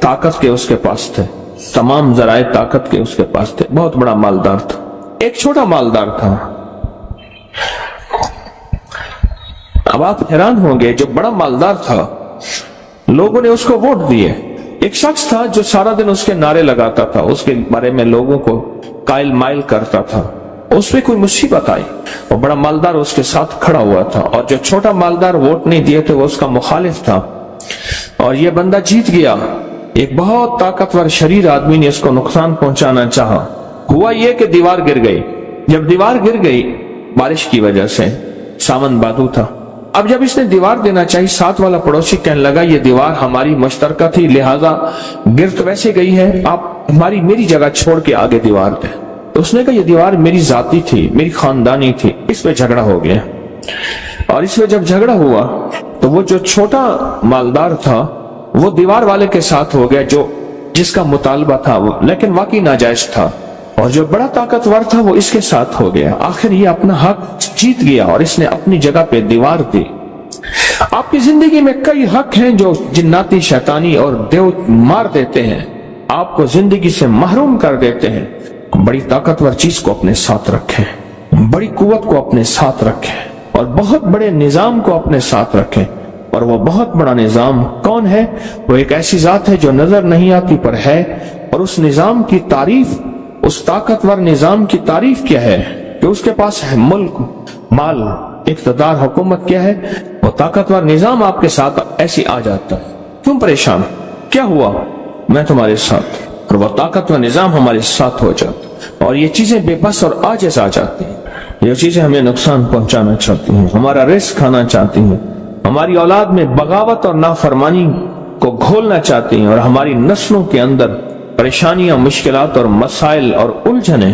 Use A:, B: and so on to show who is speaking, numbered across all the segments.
A: طاقت کے اس کے پاس تھے، تمام ذرائع طاقت کے اس کے پاس تھے، بہت بڑا مالدار تھا۔ ایک چھوٹا مالدار تھا۔ اب آپ حیران ہوں گے، جو بڑا مالدار تھا لوگوں نے اس کو ووٹ دیے۔ ایک شخص تھا جو سارا دن اس کے نعرے لگاتا تھا، اس کے بارے میں لوگوں کو قائل مائل کرتا تھا۔ اس پہ کوئی مصیبت آئی، وہ بڑا مالدار اس کے ساتھ کھڑا ہوا تھا، اور جو چھوٹا مالدار ووٹ نہیں دیے تھے وہ اس کا مخالف تھا، اور یہ بندہ جیت گیا۔ ایک بہت طاقتور شریر آدمی نے اس کو نقصان پہنچانا چاہا۔ ہوا یہ کہ دیوار گر گئی۔ جب دیوار گر گئی بارش کی وجہ سے، سامن بادو تھا، اب جب اس نے دیوار دینا چاہی، ساتھ والا پڑوسی کہنے لگا یہ دیوار ہماری مشترکہ تھی، لہٰذا گر تو ویسے گئی ہے، آپ میری جگہ چھوڑ کے آگے دیوار دیں۔ تو اس نے کہا یہ دیوار میری ذاتی تھی، میری خاندانی تھی۔ اس پہ جھگڑا ہو گیا، اور اس پہ جب جھگڑا ہوا تو وہ جو چھوٹا مالدار تھا وہ دیوار والے کے ساتھ ہو گیا، جس کا مطالبہ تھا وہ لیکن واقعی ناجائز تھا، اور جو بڑا طاقتور تھا وہ اس کے ساتھ ہو گیا۔ آخر یہ اپنا حق جیت گیا اور اس نے اپنی جگہ پہ دیوار دی۔ آپ کی زندگی میں کئی حق ہیں جو جناتی، شیطانی اور دیو مار دیتے ہیں، آپ کو زندگی سے محروم کر دیتے ہیں۔ بڑی طاقتور چیز کو اپنے ساتھ رکھیں، بڑی قوت کو اپنے ساتھ رکھیں، اور بہت بڑے نظام کو اپنے ساتھ رکھیں۔ اور وہ بہت بڑا نظام کون ہے؟ وہ ایک ایسی ذات ہے جو نظر نہیں آتی پر ہے، اور اس نظام کی تعریف، اس طاقتور نظام کی تعریف کیا ہے کہ اس کے پاس ہے ملک، مال، اقتدار، حکومت کیا ہے؟ وہ طاقتور نظام آپ کے ساتھ ایسی آ جاتا ہے۔ کیوں پریشان؟ کیا ہوا؟ میں تمہارے ساتھ، اور وہ طاقتور نظام ہمارے ساتھ ہو جاتا، اور یہ چیزیں بے بس اور عاجز آ جاتی ہیں۔ یہ چیزیں ہمیں نقصان پہنچانا چاہتی ہیں، ہمارا رزق کھانا چاہتی ہیں، ہماری اولاد میں بغاوت اور نافرمانی کو گھولنا چاہتی ہیں، اور ہماری نسلوں کے اندر پریشانیاں، مشکلات اور مسائل اور الجھنیں،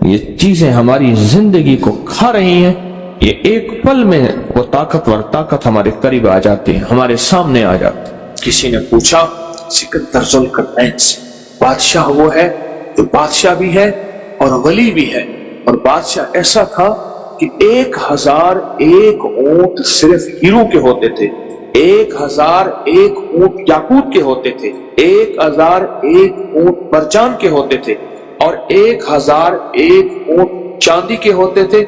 A: یہ چیزیں ہماری زندگی کو کھا رہی ہیں۔ یہ ایک پل میں وہ طاقتور طاقت ہمارے قریب آ جاتی ہے، ہمارے سامنے آ جاتی ہے۔ کسی نے پوچھا سکندر ذوالقرنین سے، بادشاہ وہ ہے جو بادشاہ بھی ہے اور ولی بھی ہے، اور بادشاہ ایسا تھا کہ 1001 اونٹ صرف ہیرو کے ہوتے تھے، 1001 اونٹ یاقوت کے ہوتے تھے، 1001 اونٹ مرجان کے ہوتے تھے، اور 1001 اونٹ چاندی کے ہوتے تھے،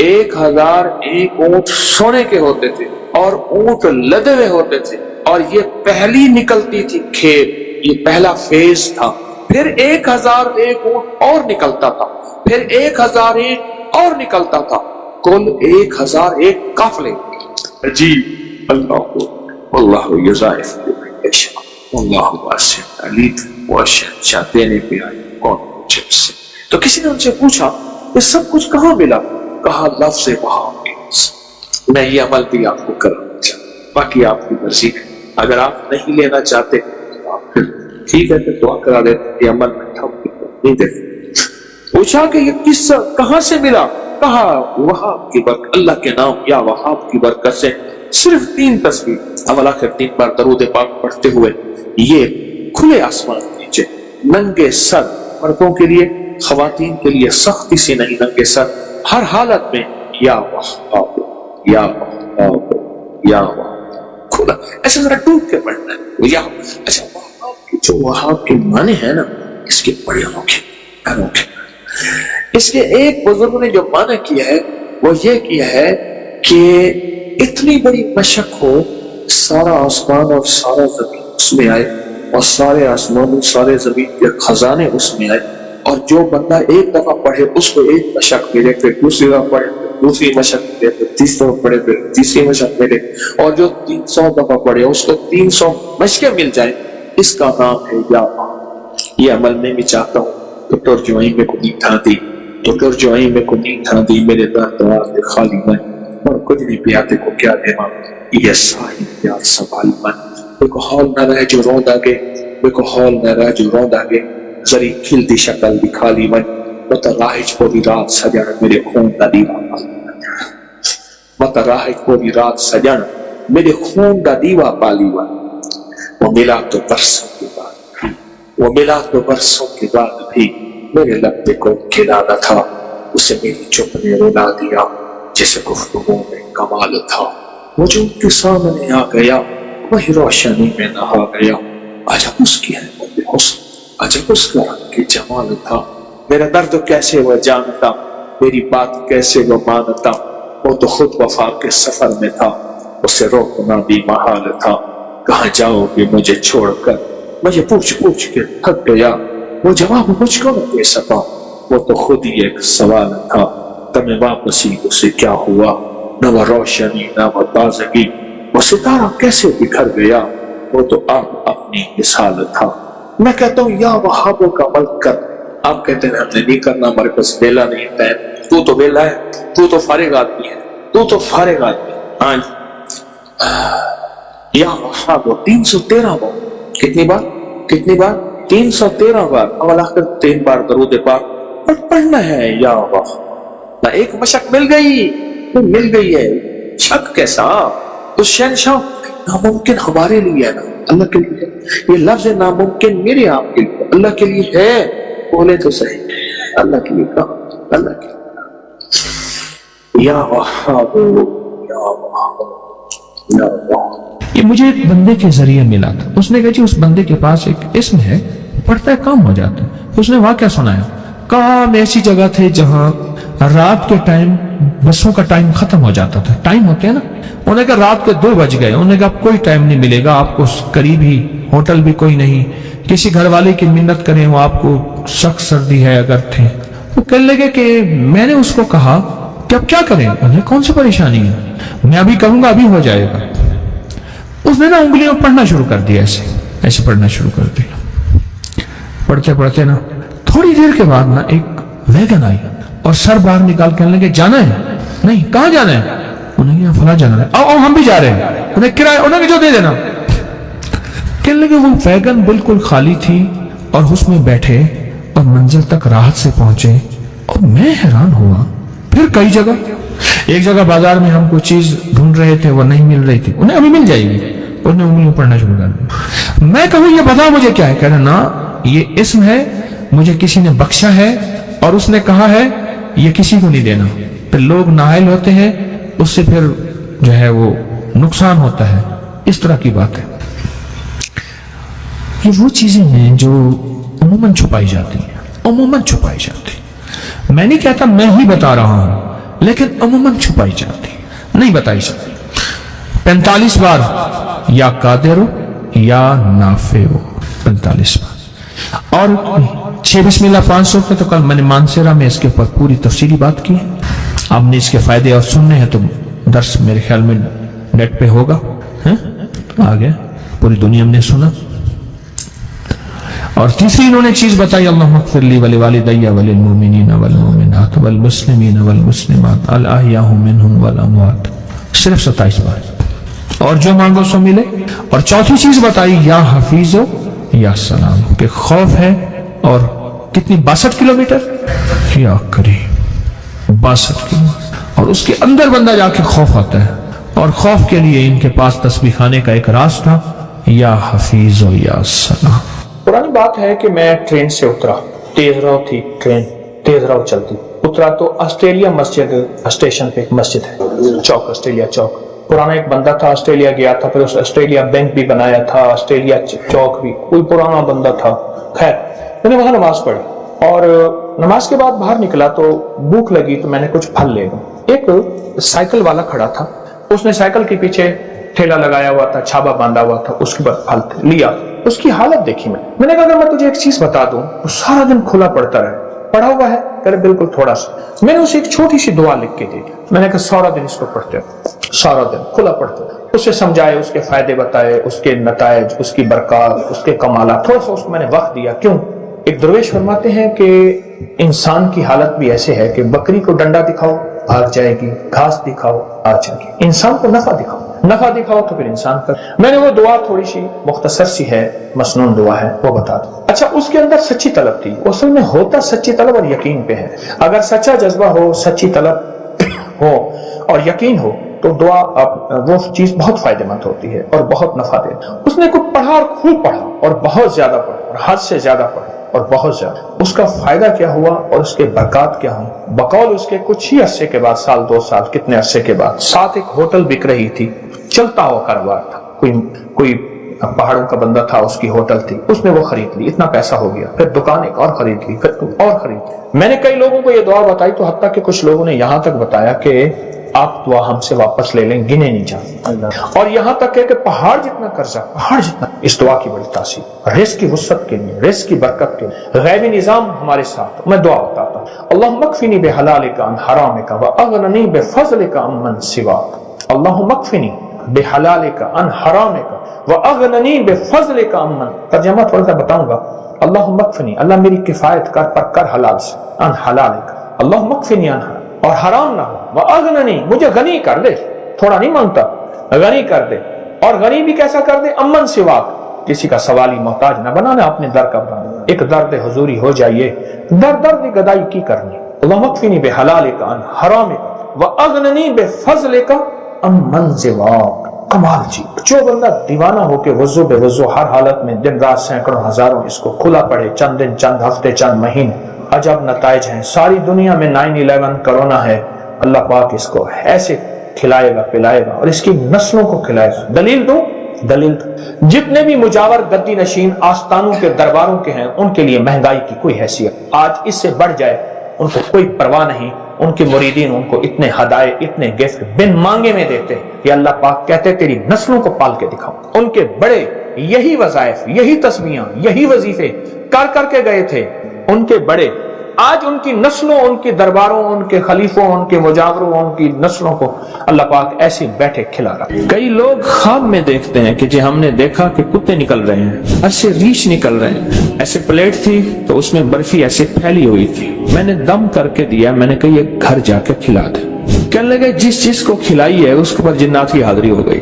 A: 1001 اونٹ سونے کے ہوتے تھے، اور اونٹ لدے ہوئے ہوتے تھے، اور یہ پہلی نکلتی تھی کھیت، یہ پہلا فیز تھا۔ پھر 1001 اونٹ اور نکلتا تھا، پھر 1001 اور نکلتا تھا، کل 1001 قافلے۔ عجیب، اللہ یضاعف لمن یشاء واللہ واسع علیم۔ وہ شہنشاہ دینے پہ آئے، کون پوچھے اس سے؟ تو کسی نے ان سے پوچھا یہ سب کچھ کہاں ملا؟ کہا لفظ محمد۔ میں یہ عمل بھی آپ کو کرانا چاہتا، باقی آپ کی مرضی ہے، اگر آپ نہیں لینا چاہتے تو آپ پھر ٹھیک ہے، پھر دعا کرا دیتے، یہ عمل میں نہیں دیتے۔ پوچھا کہ یہ قصہ کہاں سے ملا؟ کہا وہاب کی برکت، اللہ کے نام یا وہاب کی برکت سے صرف 3 تصویر، اول آخر 3 بار درود پاک پڑھتے ہوئے یہ کھلے آسمان نیچے، ننگے سر، مردوں کے لیے، خواتین کے لیے سختی سے نہیں، ننگے سر، ہر حالت میں یا وہاب یا وہاب یا وہاب، کھلا ایسا ذرا ڈوب کے پڑھنا ہے یا اچھا وہاب کی جو وہاب کے معنی ہے نا، اس کے بڑے انوکھے۔ اس کے ایک بزرگ نے جو معنی کیا ہے وہ یہ کیا ہے کہ اتنی بڑی مشق ہو، سارا آسمان اور سارا زمین اس میں آئے، اور سارے آسمان اور سارے زمین کے خزانے اس میں آئے، اور جو بندہ ایک دفعہ پڑھے اس کو ایک مشق ملے، پھر دوسری دفعہ پڑھے دوسری مشق ملے، پھر تیسری دفعہ پڑھے پھر تیسری مشق ملے، اور جو 300 دفعہ پڑھے اس کو 300 مشقیں مل جائیں۔ اس کا نام ہے یا یہ عمل میں بھی چاہتا ہوں تو ترجمائی میں کو نہیں تھا دی، تو ترجمائی میں کو نہیں تھا دی، میرے در دراز خالی من، اور کچھ نہیں پیاتے کو کیا دیما، یہ ساہی پیار سوال من، بے کو حال نہ رہ جو روند آگے، بے کو حال نہ رہ جو روند آگے، ذری کھلتی شکل دکھا لی من، متراہج پوری رات سجانا میرے خون کا دیوا پالی من، متراہج پوری رات سجانا میرے خون کا دیوا پالی من۔ وہ ملا تو برسوں کے بعد، وہ ملا تو برسوں کے بعد بھی میرے لب پہ کوئی کھلا نہ تھا، اسے میری چپ نے رلا دیا جیسے گفتگو میں کمال تھا، وجود کے سامنے آ گیا وہی روشنی میں نہا گیا، آجا مسکی ہے عجب اس کا رنگ کی جمال تھا، میرا درد کیسے وہ جانتا، میری بات کیسے وہ مانتا، وہ تو خود وفا کے سفر میں تھا، اسے روکنا بھی محال تھا، کہاں جاؤ گے مجھے چھوڑ کر، مجھے پوچھ پوچھ کے تھک گیا، وہ جواب مجھ کو نہ دے سکا، وہ تو خود ہی ایک سوال تھا، تمہیں واپسی اسے کیا ہوا، نہ وہ روشنی نہ وہ تازگی، وہ ستارہ کیسے بکھر گیا، وہ تو آپ اپنی مثال تھا۔ میں کہتا ہوں یا وہابوں کا ملک کر، آپ کہتے ہیں ہم نے نہیں کرنا، ہمارے پاس ویلا نہیں ہے، تو ویلا ہے، تو فارغ آدمی ہے، تو فارغ آدمی ہے۔ ہاں یا وہابوں 313 بار، کتنی بار 313 بار، اول آخر 3 بار درود پاک پڑھنا ہے یا وہاب۔ ایک مشق مل گئی ہے، شک کیسا، اس شہنشاہ ناممکن ہمارے لیے ہے نا، اللہ کے لیے ہے، یہ لفظ ناممکن میرے آپ کے لیے، اللہ کے لیے ہے، بولے تو صحیح، اللہ کے لیے کہا، اللہ کے لیے یا وہاب یا وہاب یا وہاب۔
B: یہ مجھے ایک بندے کے ذریعے ملا تھا، اس نے کہا جی اس بندے کے پاس ایک اسم ہے، پڑھتا ہے کام ہو جاتا ہے۔ اس نے واقعہ سنایا، کام ایسی جگہ تھے جہاں رات کے ٹائم بسوں کا ٹائم ختم ہو جاتا تھا، ٹائم ہوتے ہیں نا، انہوں نے کہا رات کے 2 بج گئے، انہوں نے کہا کوئی ٹائم نہیں ملے گا آپ کو، قریب ہی ہوٹل بھی کوئی نہیں، کسی گھر والے کی منت کریں وہ آپ کو سخت سردی ہے اگر تھے۔ وہ کہنے لگے کہ میں نے اس کو کہا کہ اب کیا کریں، انہیں کون سی پریشانی ہے، میں ابھی کروں گا ابھی ہو جائے گا۔ اس نے نا انگلیوں پڑھنا شروع کر دیا، ایسے پڑھنا شروع کر دیا، پڑھتے پڑھتے نا تھوڑی دیر کے بعد نا ایک ویگن آئی اور سر باہر نکال کے کہنے لگے جانا ہے، نہیں کہاں جانا ہے، انہیں کہا فلاں جانا ہے، آؤ ہم بھی جا رہے ہیں، انہیں کرایہ انہیں کہ جو دے دینا۔ کہنے لگے وہ ویگن بالکل خالی تھی اور اس میں بیٹھے اور منزل تک راحت سے پہنچے، اور میں حیران ہوا۔ پھر کئی جگہ، ایک جگہ بازار میں ہم کوئی چیز ڈھونڈ رہے تھے وہ نہیں مل رہی تھی، انہیں ابھی مل جائے گی، انہوں نے انگلیوں پڑھنا شروع کر دیا۔ میں کہوں یہ بتا مجھے کیا ہے، کہہ رہا نا یہ اسم ہے، مجھے کسی نے بخشا ہے اور اس نے کہا ہے یہ کسی کو نہیں دینا، پھر لوگ نااہل ہوتے ہیں، اس سے پھر جو ہے وہ نقصان ہوتا ہے، اس طرح کی بات ہے۔ یہ وہ چیزیں ہیں جو عموماً چھپائی جاتی ہیں، میں نہیں کہتا میں ہی بتا رہا ہوں، لیکن عموماً چھپائی جاتی، نہیں بتائی جاتی۔ 45 بار یا قادر ہو یا نافع ہو، 45 بار، اور 6 بسم اللہ 500 پہ تو کل میں نے مانسیرا میں اس کے اوپر پوری تفصیلی بات کی ہے، آپ نے اس کے فائدے اور سننے ہیں تو درس میرے خیال میں نیٹ پہ ہوگا، آگے پوری دنیا میں نے سنا۔ اور تیسری انہوں نے چیز بتائی، اللہم اغفر لی ولوالدی وللمؤمنین والمؤمنات والمسلمین والمسلمات الاحیاء منہم والاموات، صرف 27 بار، اور جو مانگو سو ملے۔ اور چوتھی چیز بتائی یا حفیظ یا سلام، کہ خوف ہے، اور کتنی 62 کلومیٹر یا قریب 62 کلومیٹر، اور اس کے اندر بندہ جا کے خوف آتا ہے، اور خوف کے لیے ان کے پاس تسبیح خانے کا ایک راز تھا، یا حفیظ یا سلام۔
A: پرانی بات ہے کہ میں ٹرین سے اترا، تیز رو تھی ٹرین، تیز رو چلتی، اترا تو آسٹریلیا مسجد اسٹیشن پہ ایک مسجد ہے، چوک، آسٹریلیا چوک۔ پرانا ایک بندہ تھا، آسٹریلیا گیا تھا، پھر اس آسٹریلیا بینک بھی بنایا تھا، آسٹریلیا چوک بھی، کوئی پرانا بندہ تھا۔ خیر میں نے وہاں نماز پڑھی، اور نماز کے بعد باہر نکلا تو بھوک لگی تو میں نے کچھ پھل لے لیا۔ ایک سائیکل والا کھڑا تھا، اس نے سائیکل کے پیچھے ٹھیلا لگایا ہوا تھا، چھابا باندھا ہوا تھا، اس کے بعد پھل لیا۔ اس کی حالت دیکھی میں نے کہا اگر میں تجھے ایک چیز بتا دوں تو سارا دن کھلا پڑتا رہے، پڑھا ہوا ہے، کہ بالکل تھوڑا سا۔ میں نے اسے ایک چھوٹی سی دعا لکھ کے دی، میں نے کہا سارا دن اس کو پڑھتے رہو، سارا دن کھلا پڑھتے رہو۔ اسے سمجھائے، اس کے فائدے بتائے، اس کے نتائج، اس کی برکات، اس کے کمالات، تھوڑا سا اس کو میں نے وقت دیا۔ کیوں؟ ایک درویش فرماتے ہیں کہ انسان کی حالت بھی ایسے ہے کہ بکری کو ڈنڈا دکھاؤ بھاگ جائے گی، گھاس دکھاؤ آ جائے گی، انسان کو نفع دکھاؤ تو پھر انسان کا۔ میں نے وہ دعا تھوڑی سی مختصر سی ہے، مسنون دعا ہے، وہ بتا دوں۔ اچھا، اس کے اندر سچی طلب تھی، اصل میں ہوتا سچی طلب اور یقین پہ ہے۔ اگر سچا جذبہ ہو، سچی طلب ہو اور یقین ہو تو دعا وہ چیز بہت فائدہ مند ہوتی ہے اور بہت نفع دے۔ اس نے کچھ پڑھا اور خوب پڑھا اور بہت زیادہ پڑھا اور حد سے زیادہ پڑھا اور بہت زیادہ۔ اس کا فائدہ کیا ہوا اور اس کے برکات کیا ہوئی؟ بقول اس کے کچھ ہی عرصے کے بعد، سال 2 سال کتنے عرصے کے بعد، ساتھ ایک ہوٹل بک رہی تھی، چلتا ہوا کاروبار تھا، کوئی پہاڑوں کا بندہ تھا، اس کی ہوٹل تھی، اس نے وہ خرید لی، اتنا پیسہ ہو گیا، پھر دکان ایک اور خرید لی، پھر اور خرید لی۔ میں نے کئی لوگوں کو یہ دعا بتائی تو حتیٰ کہ کچھ لوگوں نے یہاں تک بتایا کہ آپ دعا ہم سے واپس لے لیں، گنے نہیں جاتے، اور یہاں تک ہے کہ پہاڑ جتنا قرضہ، پہاڑ جتنا۔ اس دعا کی بڑی تاثیر رزق کی وسعت کے لیے، رزق کی برکت کے لیے، غیبی نظام ہمارے ساتھ۔ میں دعا بتاتا ہوں، اللہم اکفنی بحلالک عن حرامک واغننی بفضلک عمن سواک۔ اللہم اکفنی بحلالک عن حرامک واغننی بفضلک عمن۔ ترجمہ تھوڑا سا بتاؤں گا۔ اللہم اکفنی، اللہ میری کفایت کر، پر کر حلال سے، عن حلالک، اللہم اکفنی عن حرام، اور حرام نہ ہو، وَأَغْنَنِي، مجھے غنی کر دے، تھوڑا نہیں مانگتا، غنی کر دے، اور غنی بھی کیسا کر دے؟ امن سواک، کسی کا سوالی محتاج نہ بنانا، اپنے در کا بنانا۔ ایک درد حضوری ہو جائیے، درد گدائی کی کرنی۔ اللہم اکفنی بحلالک عن حرامک وَأَغْنَنِي بفضلک عمن سواک۔ کمال جی، جو بندہ دیوانہ ہو کے وضو بے وضو ہر حالت میں دن رات سینکڑوں ہزاروں اس کو کھلا پڑے، چند دن، چند ہفتے، چند مہینے، عجب نتائج ہیں۔ ساری دنیا میں 9/11 کرونا ہے، اللہ پاک اس کو ایسے کھلائے گا، پلائے گا، اور اس کی نسلوں کو کھلائے گا۔ دلیل دوں؟ دلیل دوں۔ جتنے بھی مجاور گدی نشین آستانوں کے درباروں کے ہیں، ان کے لیے مہنگائی کی کوئی حیثیت آج اس سے بڑھ جائے ان کو کوئی پرواہ نہیں۔ ان کے مریدین ان کو اتنے ہدایے، اتنے گفٹ بن مانگے میں دیتے ہیں کہ اللہ پاک کہتے تیری نسلوں کو پال کے دکھاؤں۔ ان کے بڑے یہی وظائف، یہی تسبیحاں، یہی وظیفے کر کر کے گئے تھے ان کے بڑے۔ آج ان کی نسلوں، ان کے درباروں، ان کے خلیفوں، ان کے مجاوروں، ان کی نسلوں کو اللہ پاک ایسے بیٹھے کھلا رہا۔ کئی لوگ خواب میں دیکھتے ہیں کہ جی ہم نے دیکھا کہ کتے نکل رہے ہیں، ایسے ریچھ نکل رہے ہیں، ایسے پلیٹ تھی تو اس میں برفی ایسے پھیلی ہوئی تھی، میں نے دم کر کے دیا، میں نے کہا یہ گھر جا کے کھلا دے۔ کہنے لگے جس چیز کو کھلائی ہے اس کے پر جنات کی حاضری ہو گئی۔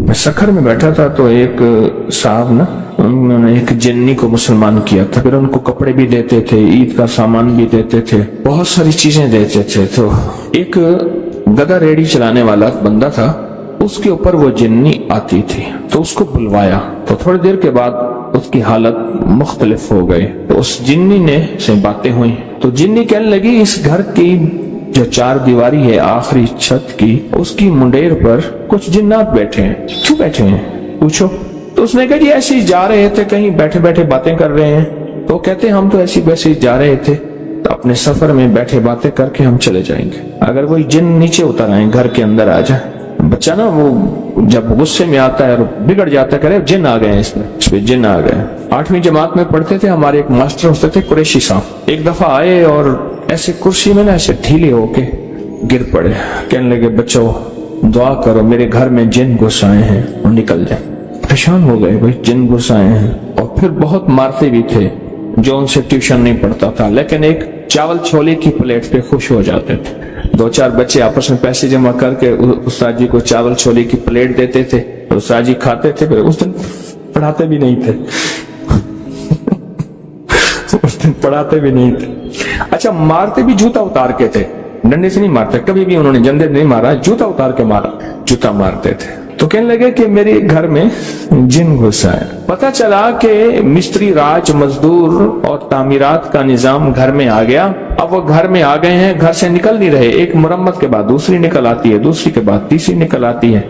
A: میں سکھر میں بیٹھا تھا تو ایک صاحب نا، انہوں نے ایک جنی کو مسلمان کیا تھا، پھر ان کو کپڑے بھی دیتے تھے، عید کا سامان بھی دیتے تھے، بہت ساری چیزیں دیتے تھے۔ تو ایک گدا ریڑھی چلانے والا بندہ تھا، اس کے اوپر وہ جنی آتی تھی تو اس کو بلوایا، تو تھوڑی دیر کے بعد اس کی حالت مختلف ہو گئی، تو اس جنی نے سے باتیں ہوئی، تو جنی کہنے لگی اس گھر کی جو چار دیواری ہے آخری چھت کی، اس کی منڈیر پر کچھ جنات بیٹھے ہیں، کیوں بیٹھے ہیں پوچھو؟ تو اس نے کہا جی ایسے ہی جا رہے تھے، کہیں بیٹھے بیٹھے باتیں کر رہے ہیں۔ تو کہتے ہیں ہم تو ایسے ہی جا رہے تھے، تو اپنے سفر میں بیٹھے باتیں کر کے ہم چلے جائیں گے، اگر کوئی جن نیچے اتر آئے، گھر کے اندر آ جائے، بچہ نا وہ جب غصے میں آتا ہے اور بگڑ جاتا ہے، کرے جن آ گئے، اس پہ جن آ گئے۔ 8ویں جماعت میں پڑھتے تھے، ہمارے ایک ماسٹر ہوتے تھے قریشی صاحب، ایک دفعہ آئے اور ایسے کرسی میں نا ایسے ڈھیلے ہو کے گر پڑے، کہنے لگے بچوں دعا کرو میرے گھر میں جن گھس آئے ہیں اور نکل جائیں۔ پریشان ہو گئے، بھائی جن گھس آئے ہیں، اور پھر بہت مارتے بھی تھے، جو ان سے ٹیوشن نہیں پڑھتا تھا، لیکن ایک چاول چھولے کی پلیٹ پہ خوش ہو جاتے تھے۔ 2-4 بچے آپس میں پیسے جمع کر کے استاد جی کو چاول چھولے کی پلیٹ دیتے تھے، استاد جی کھاتے تھے، پھر اس دن پڑھاتے بھی نہیں تھے اس دن پڑھاتے بھی نہیں تھے۔ اچھا مارتے بھی جوتا اتار کے تھے، ڈنڈے سے نہیں مارتے، کبھی بھی انہوں نے جندے نہیں مارا، جوتا اتار کے مارا، جوتا مارتے تھے۔ تو کہنے لگے کہ میرے گھر میں جن گھس آئے۔ پتہ چلا کہ مستری راج، مزدور اور تعمیرات کا نظام گھر میں آ گیا۔ اب وہ گھر میں آ گئے ہیں، گھر سے نکل نہیں رہے، ایک مرمت کے بعد دوسری نکل آتی ہے، دوسری کے بعد تیسری نکل آتی ہے،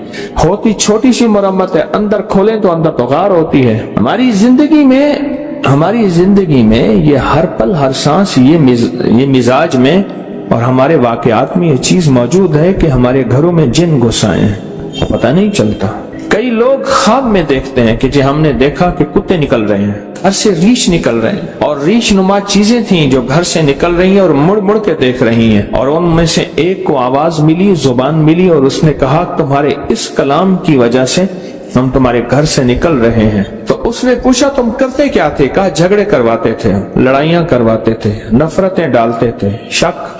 A: ہوتی چھوٹی سی مرمت ہے، اندر کھولیں تو اندر تو غار ہوتی ہے۔ ہماری زندگی میں یہ ہر پل ہر سانس یہ مزاج میں اور ہمارے واقعات میں یہ چیز موجود ہے کہ ہمارے گھروں میں جن گھس آئے ہیں، پتہ نہیں چلتا۔ کئی لوگ خواب میں دیکھتے ہیں کہ جی ہم نے دیکھا کہ کتے نکل رہے ہیں، گھر سے ریچھ نکل رہے ہیں، اور ریچھ نما چیزیں تھیں جو گھر سے نکل رہی ہیں اور مڑ مڑ کے دیکھ رہی ہیں، اور ان میں سے ایک کو آواز ملی، زبان ملی، اور اس نے کہا تمہارے اس کلام کی وجہ سے ہم تمہارے گھر سے نکل رہے ہیں۔ تو اس نے پوچھا تم کرتے کیا تھے؟ کہا جھگڑے کرواتے تھے، لڑائیاں کرواتے تھے، نفرتیں ڈالتے تھے، شک،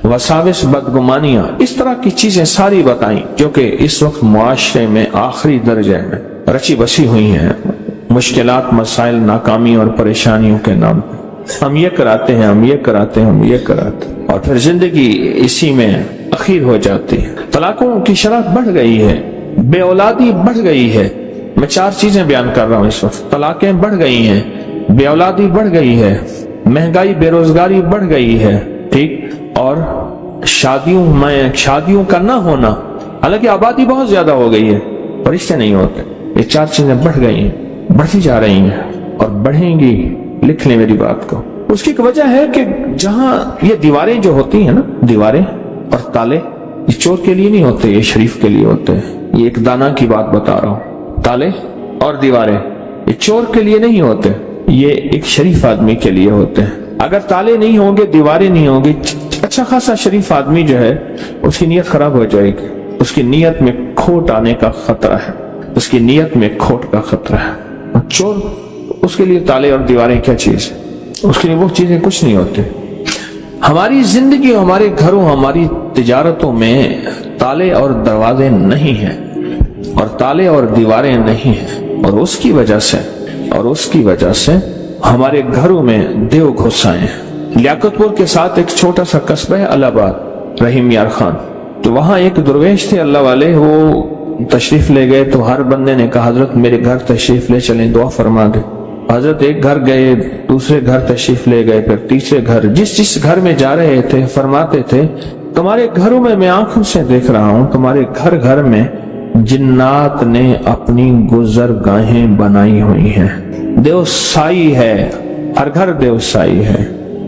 A: وساوس، بدگمانیاں، اس طرح کی چیزیں ساری بتائیں جو کہ اس وقت معاشرے میں آخری درجے میں رچی بسی ہوئی ہیں، مشکلات، مسائل، ناکامی اور پریشانیوں کے نام پہ ہم یہ کراتے ہیں، ہم یہ کراتے ہیں، ہم یہ کراتے ہیں، اور پھر زندگی اسی میں اخیر ہو جاتی ہے۔ طلاقوں کی شرح بڑھ گئی ہے، بے اولادی بڑھ گئی ہے۔ میں 4 چیزیں بیان کر رہا ہوں اس وقت۔ طلاقیں بڑھ گئی ہیں، بے اولادی بڑھ گئی ہے، مہنگائی، بے روزگاری بڑھ گئی ہے، ٹھیک، اور شادیوں کا نہ ہونا، حالانکہ آبادی بہت زیادہ ہو گئی ہے فرشتے نہیں ہوتے. یہ 4 چیزیں بڑھ گئی ہیں, بڑھتی جا رہی ہیں اور بڑھیں گی. لکھ لیں میری بات کو. اس کی ایک وجہ ہے کہ جہاں یہ دیواریں جو ہوتی ہیں نا, دیواریں اور تالے, یہ چور کے لیے نہیں ہوتے, یہ شریف کے لیے ہوتے ہیں. یہ ایک دانا کی بات بتا رہا ہوں. تالے اور دیواریں یہ چور کے لیے نہیں ہوتے, یہ ایک شریف آدمی کے لیے ہوتے ہیں. اگر تالے نہیں ہوں گے, دیواریں نہیں ہوں گی, اچھا خاصا شریف آدمی جو ہے اس کی نیت خراب ہو جائے گی. اس کی نیت میں کھوٹ آنے کا خطرہ ہے, اس کی نیت میں کھوٹ کا خطرہ ہے. چور اس کے لیے تالے اور دیواریں کیا چیز ہے, اس کے لیے وہ چیزیں کچھ نہیں ہوتے. ہماری زندگی, ہمارے گھروں, ہماری تجارتوں میں تالے اور دروازے نہیں ہیں اور تالے اور دیواریں نہیں ہیں, اور اس کی وجہ سے ہمارے گھروں میں دیو گھس آئے ہیں. لیاقت پور کے ساتھ ایک چھوٹا سا قصبہ ہے الہ آباد, رحیم یار خان. تو وہاں ایک درویش تھے اللہ والے, وہ تشریف لے گئے. تو ہر بندے نے کہا حضرت میرے گھر تشریف لے چلیں, دعا فرما دے. حضرت ایک گھر گئے, دوسرے گھر تشریف لے گئے, پھر تیسرے گھر. جس گھر میں جا رہے تھے فرماتے تھے تمہارے گھروں میں آنکھوں سے دیکھ رہا ہوں, تمہارے گھر میں جنات نے اپنی گزرگاہیں بنائی ہوئی ہیں. دیو سائی ہے, ہر گھر دیو سائی ہے,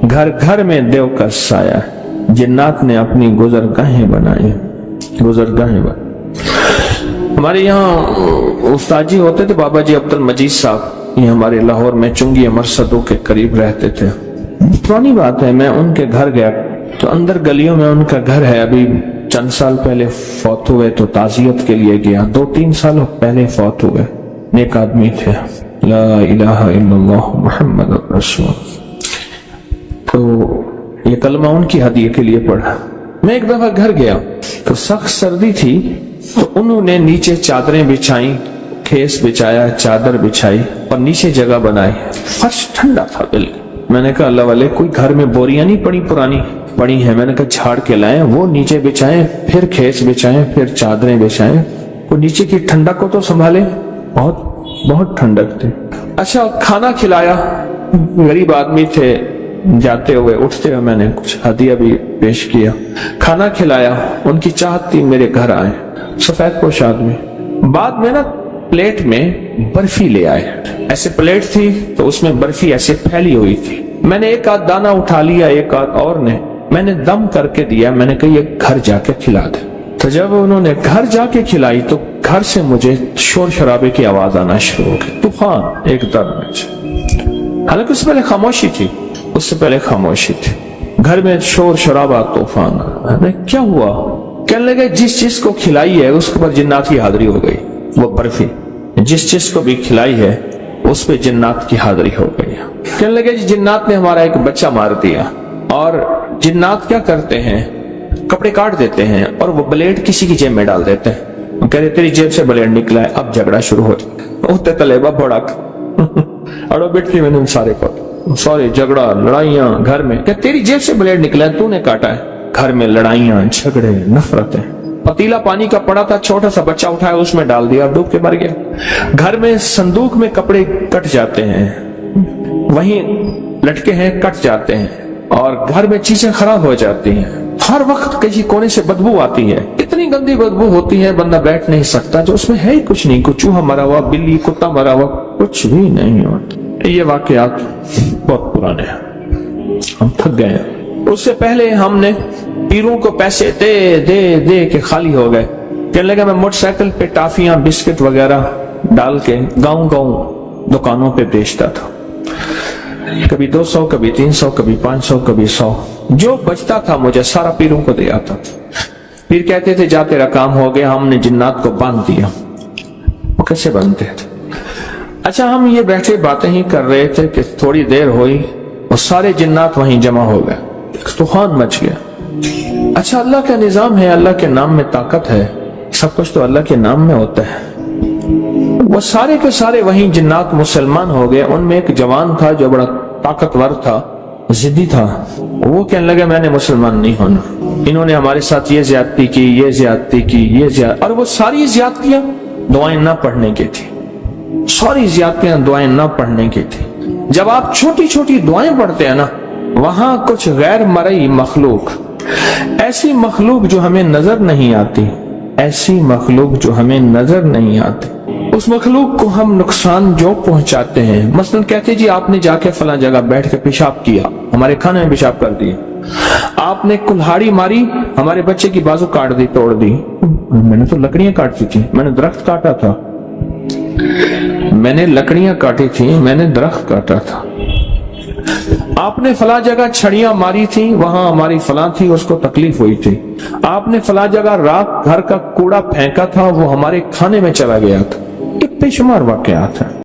A: گھر میں دیو کا سایہ ہے. جنات نے اپنی گزرگاہیں بنائی. ہمارے یہاں استاد جی ہوتے تھے بابا جی عبد المجید صاحب, یہ ہمارے لاہور میں چنگی مرصدوں کے قریب رہتے تھے. پرانی بات ہے, میں ان کے گھر گیا تو اندر گلیوں میں ان کا گھر ہے. ابھی چند سال پہلے فوت ہوئے تو تعزیت کے لیے گیا. 2-3 سال پہلے فوت ہوئے. نیک آدمی تھے. لا الہ الا اللہ محمد رسول. تو یہ کلمہ ان کی ہدیے کے لیے پڑھا. میں ایک دفعہ گھر گیا تو سخت سردی تھی, تو انہوں نے نیچے چادریں بچھائیں, کھیس بچھایا, چادر بچھائی اور نیچے جگہ بنائی. فرش ٹھنڈا تھا بالکل. میں نے کہا اللہ والے کوئی گھر میں بوریاں نہیں پڑی پڑی ہیں. میں نے کہا جھاڑ کے لائیں, وہ نیچے بچھائیں, پھر کھیس بچھائیں, پھر چادریں بچھائیں. وہ نیچے کی ٹھنڈک کو تو سنبھالے. بہت ٹھنڈک تھی. اچھا کھانا کھلایا. غریب آدمی تھے, جاتے ہوئے اٹھتے ہوئے میں نے کچھ ہدیہ بھی پیش کیا. کھانا کھلایا. ان کی چاہت تھی میرے گھر آئے. سفید پوش آدمی. بعد میں نا پلیٹ میں برفی لے آئے. ایسے پلیٹ تھی تو اس میں برفی ایسے پھیلی ہوئی تھی. میں نے ایک آدھ دانہ اٹھا لیا, ایک آدھ اور نے, میں نے دم کر کے دیا. میں نے کہا یہ گھر جا کے کھلا دے. تو جب انہوں نے گھر جا کے کھلائی تو گھر سے مجھے شور شرابے کی آواز آنا شروع ہو گئی. طوفان ایک دم میں. حالانکہ اس سے پہلے خاموشی تھی. گھر میں شور شرابہ, طوفان. کیا ہوا؟ کہنے لگے جس چیز کو کھلائی ہے اس کے اوپر جنات کی حاضری ہو گئی. وہ برفی جس چیز کو بھی کھلائی ہے اس پہ جنات کی حاضری ہو گئی. کہنے لگے جنات نے ہمارا ایک بچہ مار دیا. اور جنات کیا کرتے ہیں, کپڑے کاٹ دیتے ہیں اور وہ بلیڈ کسی کی جیب میں ڈال دیتے ہیں. کہہ رہے تیری جیب سے بلیڈ نکلا ہے, اب جھگڑا شروع ہو جائے. ہوتے طلبہ بھڑک اڑو بیٹھی میں نے سارے کو سارے جھگڑا لڑائیاں گھر میں. کہ تیری جیب سے بلیڈ نکلا ہے, تو نے کاٹا ہے. گھر میں لڑائیاں, جھگڑے, نفرتیں. پتیلا پانی کا پڑا تھا, چھوٹا سا بچہ اٹھایا, اس میں ڈال دیا, ڈوب کے مر گیا. گھر میں صندوق میں کپڑے کٹ جاتے ہیں, وہیں لٹکے ہیں, کٹ جاتے ہیں, اور گھر میں چیزیں خراب ہو جاتی ہیں. ہر وقت کسی کونے سے بدبو آتی ہے. اتنی گندی بدبو ہوتی ہے بندہ بیٹھ نہیں سکتا, جو اس میں ہے ہی کچھ نہیں. کوئی چوہا مرا ہوا, بلی, کتا مرا ہوا, کچھ بھی نہیں ہوتا. یہ واقعات بہت پرانے ہیں, ہم تھک گئے ہیں. اس سے پہلے ہم نے پیروں کو پیسے دے کے خالی ہو گئے. کہنے لگا میں موٹر سائیکل پہ ٹافیاں, بسکٹ وغیرہ ڈال کے گاؤں دکانوں پہ بیچتا تھا. کبھی 200, کبھی 300, کبھی 500, کبھی 100. جو بچتا تھا مجھے سارا پیروں کو دے آتا تھا. پیر کہتے تھے جا تیرا کام ہو گیا, ہم نے جنات کو باندھ دیا. وہ کیسے باندھتے تھے؟ اچھا ہم یہ بیٹھے باتیں ہی کر رہے تھے کہ تھوڑی دیر ہوئی اور سارے جنات وہیں جمع ہو گئے. طوفان مچ گیا. اچھا اللہ کا نظام ہے, اللہ کے نام میں طاقت ہے, سب کچھ تو اللہ کے نام میں ہوتا ہے. وہ سارے کے سارے وہیں جنات مسلمان ہو گئے. ان میں ایک جوان تھا جو بڑا طاقتور تھا, ضدی تھا. وہ کہنے لگا میں نے مسلمان نہیں ہونا, انہوں نے ہمارے ساتھ یہ زیادتی کی, یہ زیادتی کی, یہ زیادتی. اور وہ ساری زیادتیاں دعائیں نہ پڑھنے کی تھی. ساری زیادتیاں دعائیں نہ پڑھنے کی تھی. جب آپ چھوٹی چھوٹی دعائیں پڑھتے ہیں نا, وہاں کچھ غیر مرئی مخلوق, ایسی مخلوق جو ہمیں نظر نہیں آتی, ایسی مخلوق جو ہمیں نظر نہیں آتی، اس مخلوق کو ہم نقصان جو پہنچاتے ہیں. مثلا کہتے جی آپ نے جا کے فلاں جگہ بیٹھ کے پیشاب کیا، ہمارے کھانے میں پیشاب کر دیا. آپ نے کلہاڑی ماری، ہمارے بچے کی بازو کاٹ دی، توڑ دی. میں نے تو لکڑیاں کاٹی تھی، میں نے درخت کاٹا تھا. میں نے لکڑیاں کاٹی تھی، میں نے درخت کاٹا تھا. آپ نے فلاں جگہ چھڑیاں ماری تھی، وہاں ہماری فلاں تھی، اس کو تکلیف ہوئی تھی. آپ نے فلاں جگہ رات گھر کا کوڑا پھینکا تھا، وہ ہمارے کھانے میں چلا گیا تھا. یہ بے شمار واقعات ہیں.